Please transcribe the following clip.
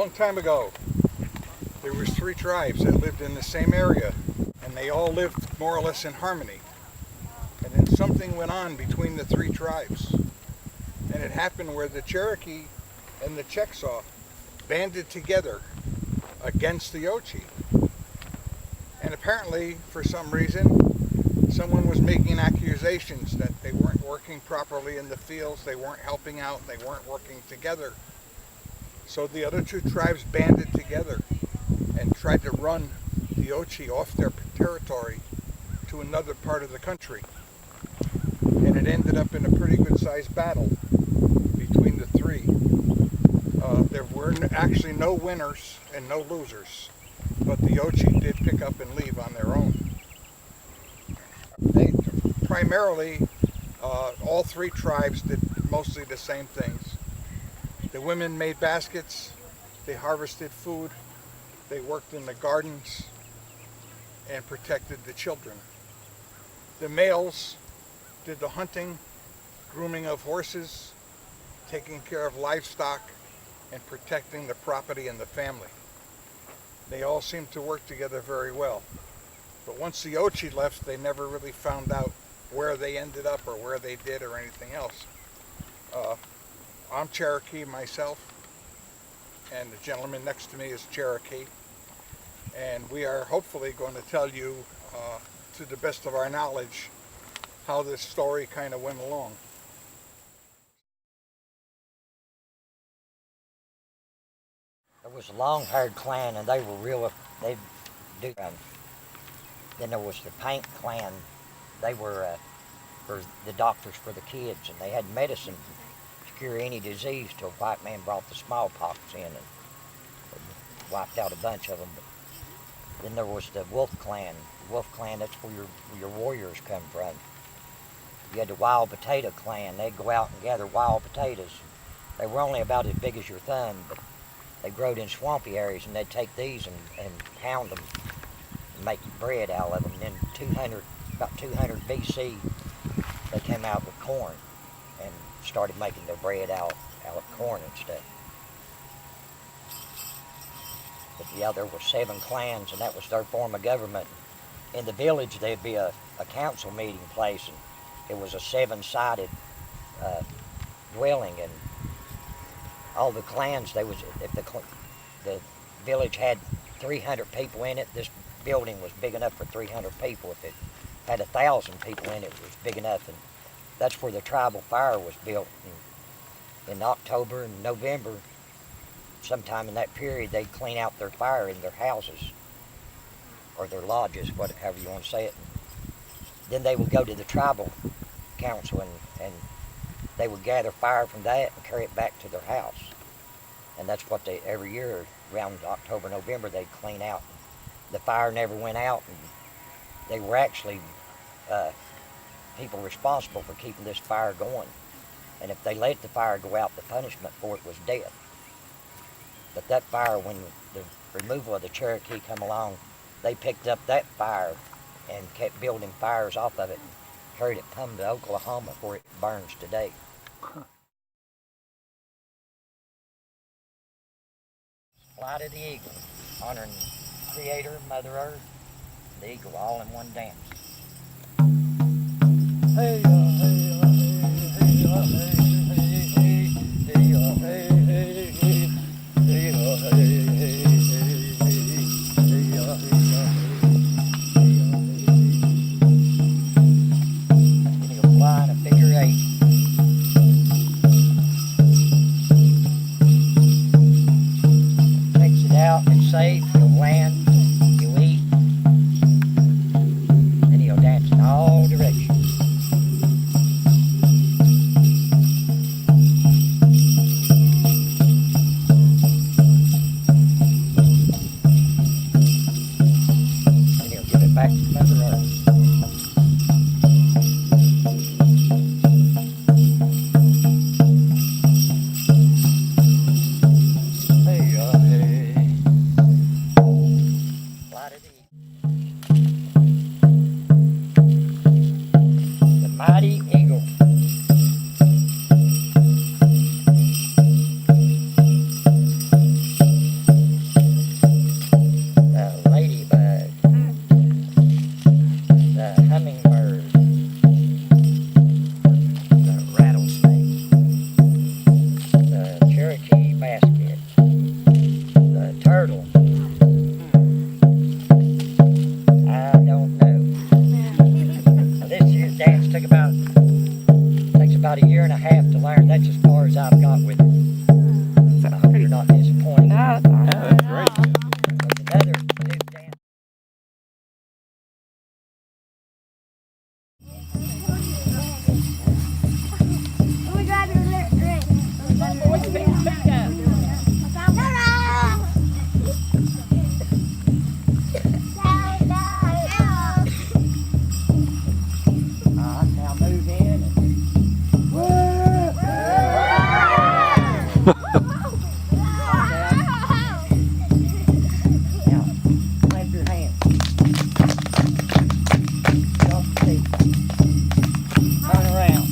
long time ago, there was 3 tribes that lived in the same area, and they all lived more or less in harmony. And then something went on between the 3 tribes, and it happened where the Cherokee and the Chickasaw banded together against the Ochi. And apparently, for some reason, someone was making accusations that they weren't working properly in the fields, they weren't helping out, they weren't working together. So the other 2 tribes banded together and tried to run the Ochi off their territory to another part of the country. And it ended up in a pretty good sized battle between the 3. There were actually no winners and no losers, but the Ochi did pick up and leave on their own. They primarily, all 3 tribes did mostly the same things. The women made baskets, they harvested food, they worked in the gardens, and protected the children. The males did the hunting, grooming of horses, taking care of livestock, and protecting the property and the family. They all seemed to work together very well. But once the Ochi left, they never really found out where they ended up or where they did or anything else. I'm Cherokee myself, and the gentleman next to me is Cherokee. And we are hopefully going to tell you, to the best of our knowledge, how this story kind of went along. There was a long-haired clan, and they were they do. Then there was the Paint clan. They were for the doctors for the kids, and they had medicine to cure any disease till a white man brought the smallpox in and wiped out a bunch of them. But then there was the Wolf clan. The Wolf clan, that's where your warriors come from. You had the Wild Potato clan. They'd go out and gather wild potatoes. They were only about as big as your thumb, but they growed in swampy areas, and they'd take these and pound them and make bread out of them. And then about 200 BC, they came out with corn and started making their bread out of corn and stuff. But yeah, there were 7 clans, and that was their form of government. In the village, there'd be a council meeting place, and it was a 7-sided dwelling, and all the clans, if the village had 300 people in it, this building was big enough for 300 people. If it had 1,000 people in it, it was big enough. And that's where the tribal fire was built. And in October and November, sometime in that period, they'd clean out their fire in their houses or their lodges, however you want to say it. Then they would go to the tribal council, and they would gather fire from that and carry it back to their house. And that's what every year around October, November, they'd clean out. The fire never went out, and they were actually people responsible for keeping this fire going. And if they let the fire go out, the punishment for it was death. But that fire, when the removal of the Cherokee come along, they picked up that fire and kept building fires off of it and carried it home to Oklahoma, where it burns today. Flight of the Eagle, honoring Creator, Mother Earth, the eagle, all in one dance. Hey, safe, you'll land, you'll eat, and he'll dance in all directions. That's as far as I've got with it. I hope you're not disappointed. No, it's all right. That's great. There's another new dam. Now move in. Now, clap your hands. Jump the seat. Turn around.